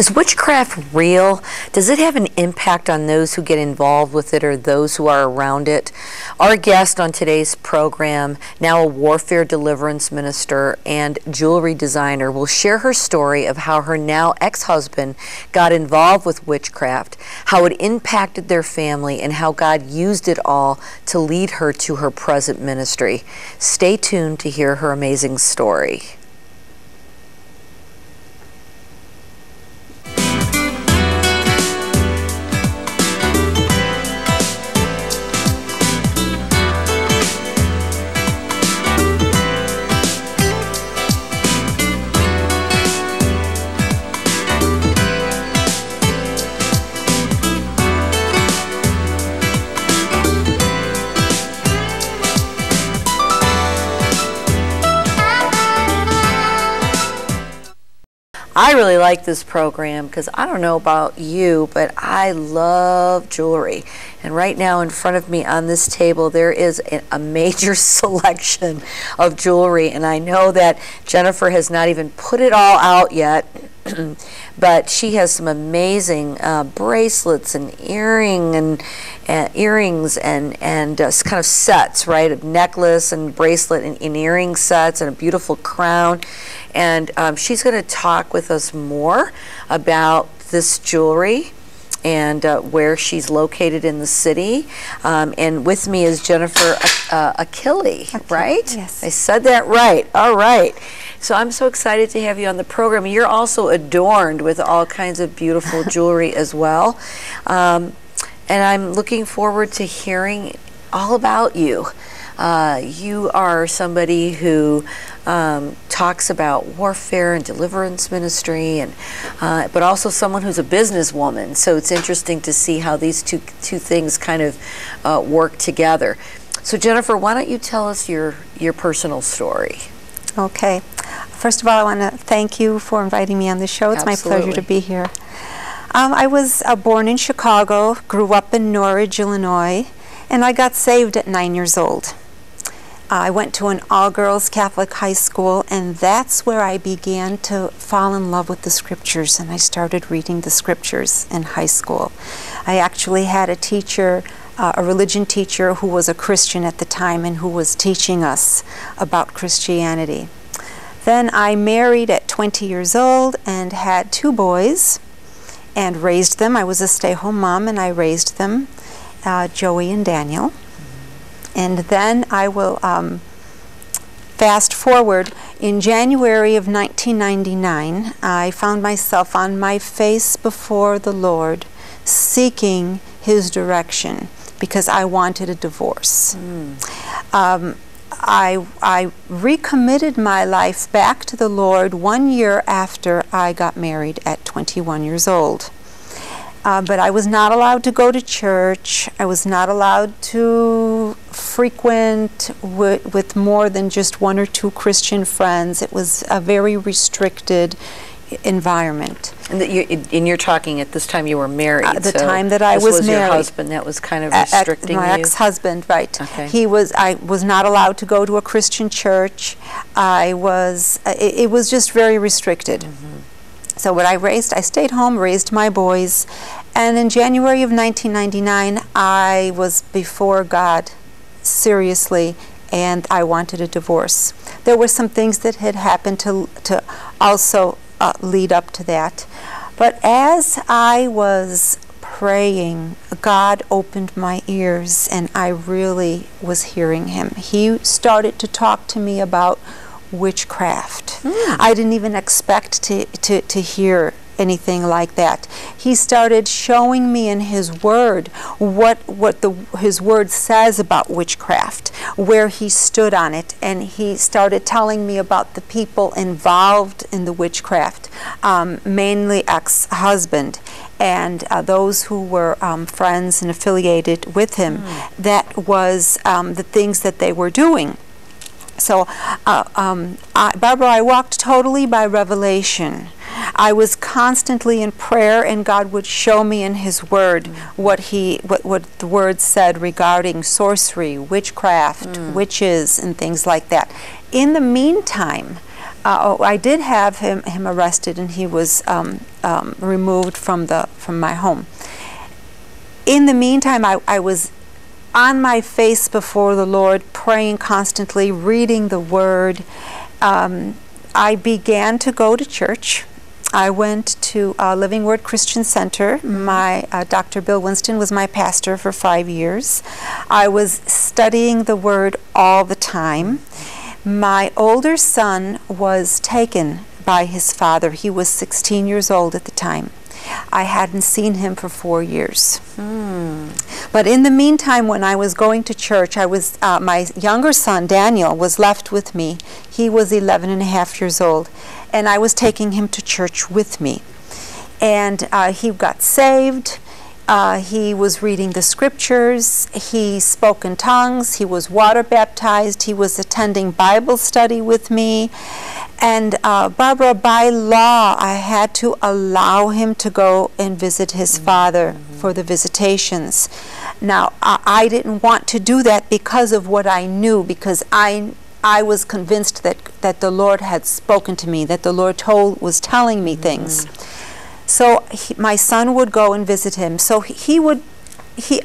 Is witchcraft real? Does it have an impact on those who get involved with it or those who are around it? Our guest on today's program, now a warfare deliverance minister and jewelry designer, will share her story of how her now ex-husband got involved with witchcraft, how it impacted their family, and how God used it all to lead her to her present ministry. Stay tuned to hear her amazing story. I really like this program because I don't know about you, but I love jewelry. And right now in front of me on this table, there is a major selection of jewelry. And I know that Jennifer has not even put it all out yet, but she has some amazing bracelets and earrings and kind of sets, right? A necklace and bracelet and earring sets and a beautiful crown. And she's going to talk with us more about this jewelry and where she's located in the city. And with me is Jennifer Achille, right? Yes. I said that right. All right. So I'm so excited to have you on the program. You're also adorned with all kinds of beautiful jewelry as well. And I'm looking forward to hearing all about you. You are somebody who talks about warfare and deliverance ministry, and but also someone who's a businesswoman. So it's interesting to see how these two things kind of work together. So Jennifer, why don't you tell us your personal story? Okay. First of all, I want to thank you for inviting me on the show. It's Absolutely. my pleasure to be here. I was born in Chicago, grew up in Norridge, Illinois, and I got saved at 9 years old. I went to an all-girls Catholic high school, and that's where I began to fall in love with the scriptures, and I started reading the scriptures in high school. I actually had a teacher, a religion teacher who was a Christian at the time and who was teaching us about Christianity. Then I married at 20 years old and had 2 boys and raised them. I was a stay-home mom, and I raised them, Joey and Daniel. And then I will fast forward. In January of 1999, I found myself on my face before the Lord, seeking His direction because I wanted a divorce. I recommitted my life back to the Lord 1 year after I got married at 21 years old. But I was not allowed to go to church. I was not allowed to frequent with more than just 1 or 2 Christian friends. It was a very restricted environment. And you're talking at this time you were married. At the time that I was married. This was your husband that was kind of restricting my you? My ex-husband, right. Okay. I was not allowed to go to a Christian church. It was just very restricted. So what I stayed home, raised my boys, and in January of 1999, I was before God seriously, and I wanted a divorce. There were some things that had happened to also lead up to that. But as I was praying, God opened my ears, and I really was hearing Him. He started to talk to me about witchcraft. I didn't even expect to hear anything like that. He started showing me in His Word what His Word says about witchcraft, where He stood on it, and He started telling me about the people involved in the witchcraft, mainly ex-husband, and those who were friends and affiliated with him. That was the things that they were doing. So, Barbara, I walked totally by revelation. I was constantly in prayer, and God would show me in His Word what the Word said regarding sorcery, witchcraft, witches, and things like that. In the meantime, I did have him arrested, and he was removed from my home. In the meantime, I was on my face before the Lord, praying constantly, reading the Word. I began to go to church. I went to Living Word Christian Center. My Dr. Bill Winston was my pastor for 5 years. I was studying the Word all the time. My older son was taken by his father. He was 16 years old at the time. I hadn't seen him for 4 years. But in the meantime, when I was going to church, I was my younger son, Daniel, was left with me. He was 11 and a half years old, and I was taking him to church with me. And he got saved. He was reading the scriptures. He spoke in tongues. He was water baptized. He was attending Bible study with me. And Barbara, by law, I had to allow him to go and visit his father for the visitations. Now, I didn't want to do that because of what I knew, because I was convinced that the Lord had spoken to me, that the Lord was telling me things. So my son would go and visit him. So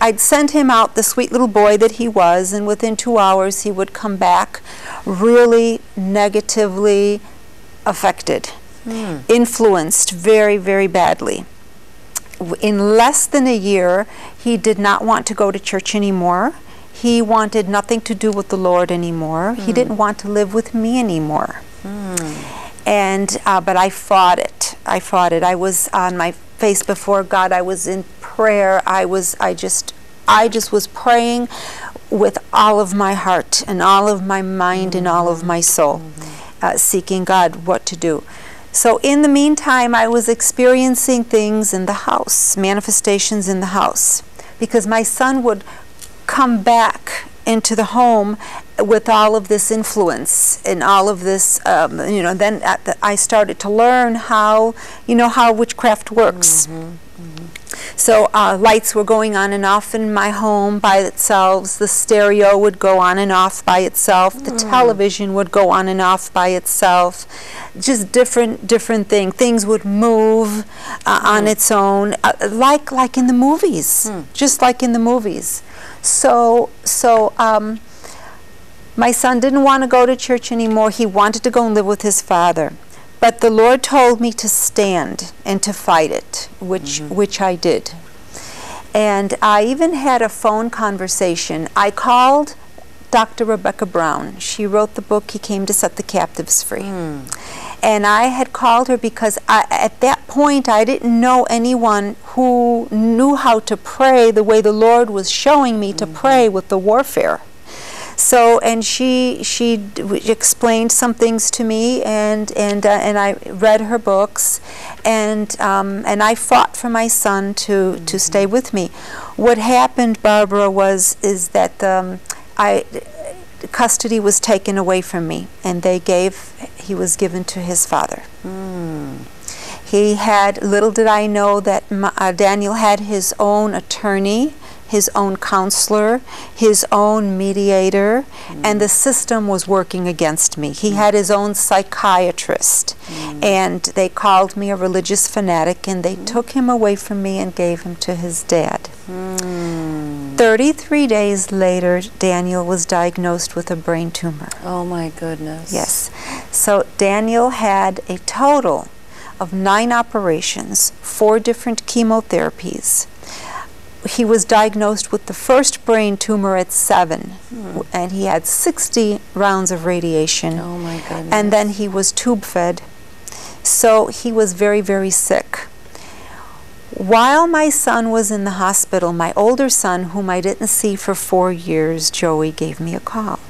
I'd send him out, the sweet little boy that he was, and within 2 hours he would come back really negatively affected, influenced very, very badly. In less than a year, he did not want to go to church anymore. He wanted nothing to do with the Lord anymore. He didn't want to live with me anymore. And but I fought it. I was on my face before God. I was in prayer. I just was praying with all of my heart and all of my mind and all of my soul, seeking God what to do. So in the meantime, I was experiencing things in the house, manifestations in the house, because my son would come back into the home with all of this influence and all of this, then I started to learn how witchcraft works. So lights were going on and off in my home by themselves. The stereo would go on and off by itself. The television would go on and off by itself. Just different things. Things would move on its own, like in the movies, just like in the movies. So my son didn't want to go to church anymore. He wanted to go and live with his father. But the Lord told me to stand and to fight it, which I did. And I even had a phone conversation. I called Dr. Rebecca Brown. She wrote the book, He Came to Set the Captives Free. And I had called her because at that point I didn't know anyone who knew how to pray the way the Lord was showing me to pray with the warfare. So, and she explained some things to me, and I read her books, and I fought for my son to stay with me. What happened, Barbara, is that custody was taken away from me, and he was given to his father. He had, little did I know that Daniel had his own attorney, his own counselor, his own mediator, and the system was working against me. He had his own psychiatrist, and they called me a religious fanatic, and they took him away from me and gave him to his dad. 33 days later, Daniel was diagnosed with a brain tumor. Oh my goodness. Yes. So Daniel had a total of 9 operations, 4 different chemotherapies. He was diagnosed with the first brain tumor at 7, and he had 60 rounds of radiation. Oh my goodness. And then he was tube fed. So he was very, very sick. While my son was in the hospital, my older son, whom I didn't see for 4 years, Joey, gave me a call.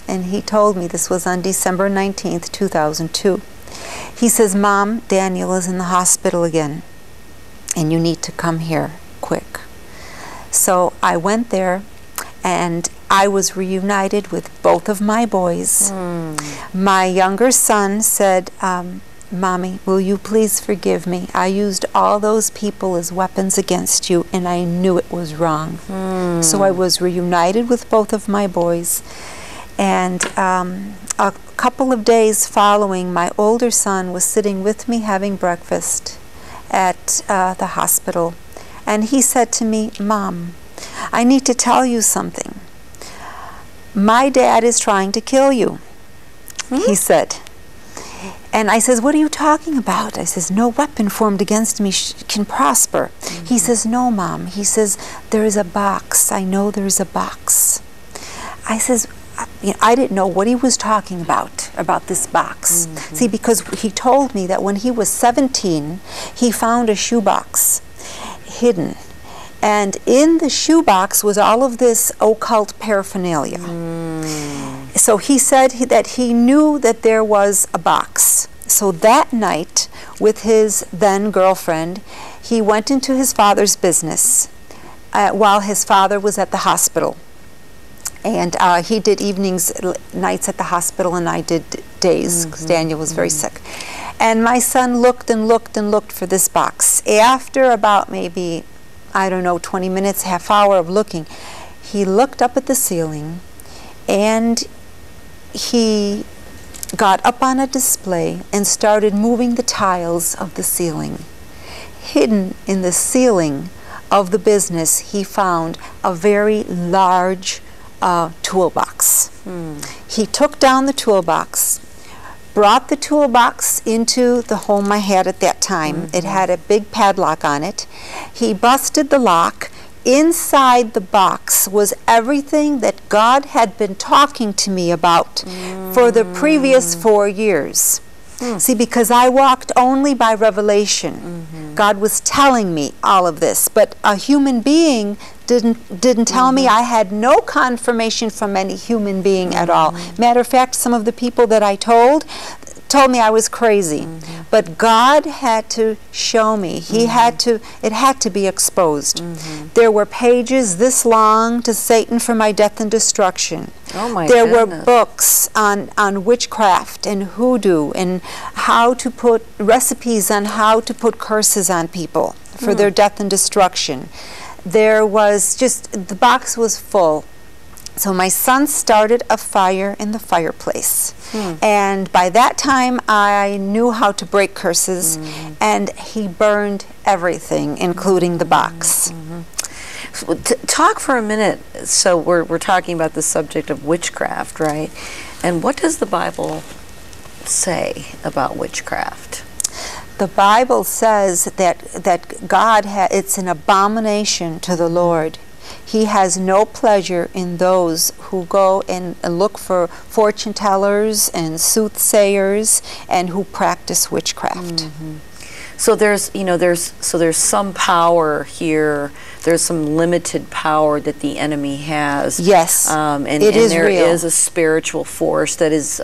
And he told me, this was on December 19th, 2002. He says, "Mom, Daniel is in the hospital again, and you need to come here quick." So I went there, and I was reunited with both of my boys. My younger son said, "Mommy, will you please forgive me? I used all those people as weapons against you, and I knew it was wrong." So I was reunited with both of my boys, and a couple of days following, my older son was sitting with me having breakfast at the hospital. And he said to me, "Mom, I need to tell you something. My dad is trying to kill you," he said. And I says, "What are you talking about?" I says, "No weapon formed against me can prosper." He says, "No, Mom." He says, "There is a box. I know there is a box." I says, I didn't know what he was talking about this box. See, because he told me that when he was 17, he found a shoebox hidden. And in the shoebox was all of this occult paraphernalia. So he said that he knew that there was a box. So that night, with his then girlfriend, he went into his father's business while his father was at the hospital. And he did evenings, nights at the hospital, and I did days, because Daniel was very sick. And my son looked and looked and looked for this box. After about maybe, I don't know, 20 minutes, half hour of looking, he looked up at the ceiling, and he got up on a display and started moving the tiles of the ceiling. Hidden in the ceiling of the business, he found a very large toolbox. He took down the toolbox, brought the toolbox into the home I had at that time. It had a big padlock on it. He busted the lock. Inside the box was everything that God had been talking to me about for the previous 4 years. See, because I walked only by revelation. God was telling me all of this, but a human being didn't tell me. I had no confirmation from any human being at all. Matter of fact, some of the people that I told me I was crazy. But God had to show me. He had to, it had to be exposed. There were pages this long to Satan for my death and destruction. Oh my There goodness. were books on witchcraft and hoodoo and how to put recipes on how to put curses on people for their death and destruction. There was just, the box was full. So my son started a fire in the fireplace. And by that time, I knew how to break curses, and he burned everything, including the box. So, talk for a minute. So we're talking about the subject of witchcraft, right? And what does the Bible say about witchcraft? The Bible says that God, it's an abomination to the Lord. He has no pleasure in those who go and look for fortune tellers and soothsayers and who practice witchcraft. So there's some power here. There's some limited power that the enemy has. Yes, and it is there real. is a spiritual force that is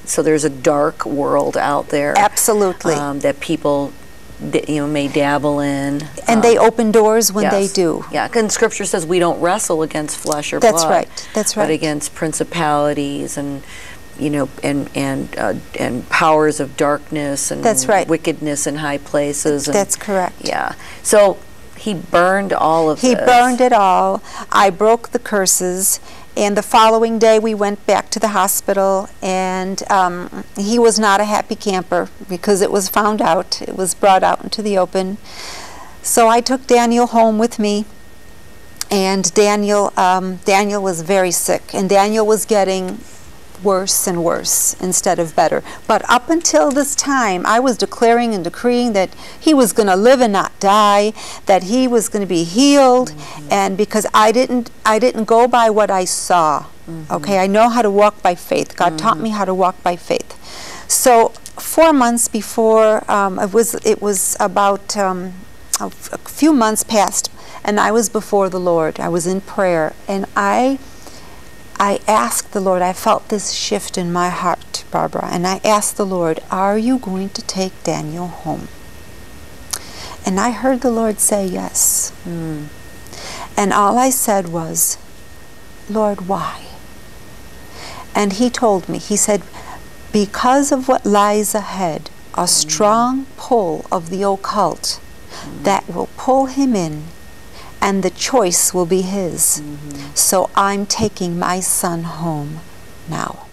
so there's a dark world out there. Absolutely. That people may dabble in. And they open doors when yes. they do. Yeah, and Scripture says we don't wrestle against flesh or blood. That's right. That's right. But against principalities and and powers of darkness and That's right. wickedness in high places. And, that's correct. Yeah. So he burned all of He this. burned it all. I broke the curses. And the following day we went back to the hospital, and he was not a happy camper because it was found out. It was brought out into the open. So I took Daniel home with me, and Daniel was very sick, and Daniel was getting worse and worse instead of better. But up until this time, I was declaring and decreeing that he was going to live and not die, that he was going to be healed, and because I didn't go by what I saw. Okay, I know how to walk by faith. God taught me how to walk by faith. So 4 months before, it was about a few months passed, and I was before the Lord. I was in prayer, and I asked the Lord, I felt this shift in my heart, Barbara, and I asked the Lord, are you going to take Daniel home? And I heard the Lord say yes. And all I said was, Lord, why? And he told me, he said, because of what lies ahead, a strong pull of the occult that will pull him in, and the choice will be his. So I'm taking my son home now.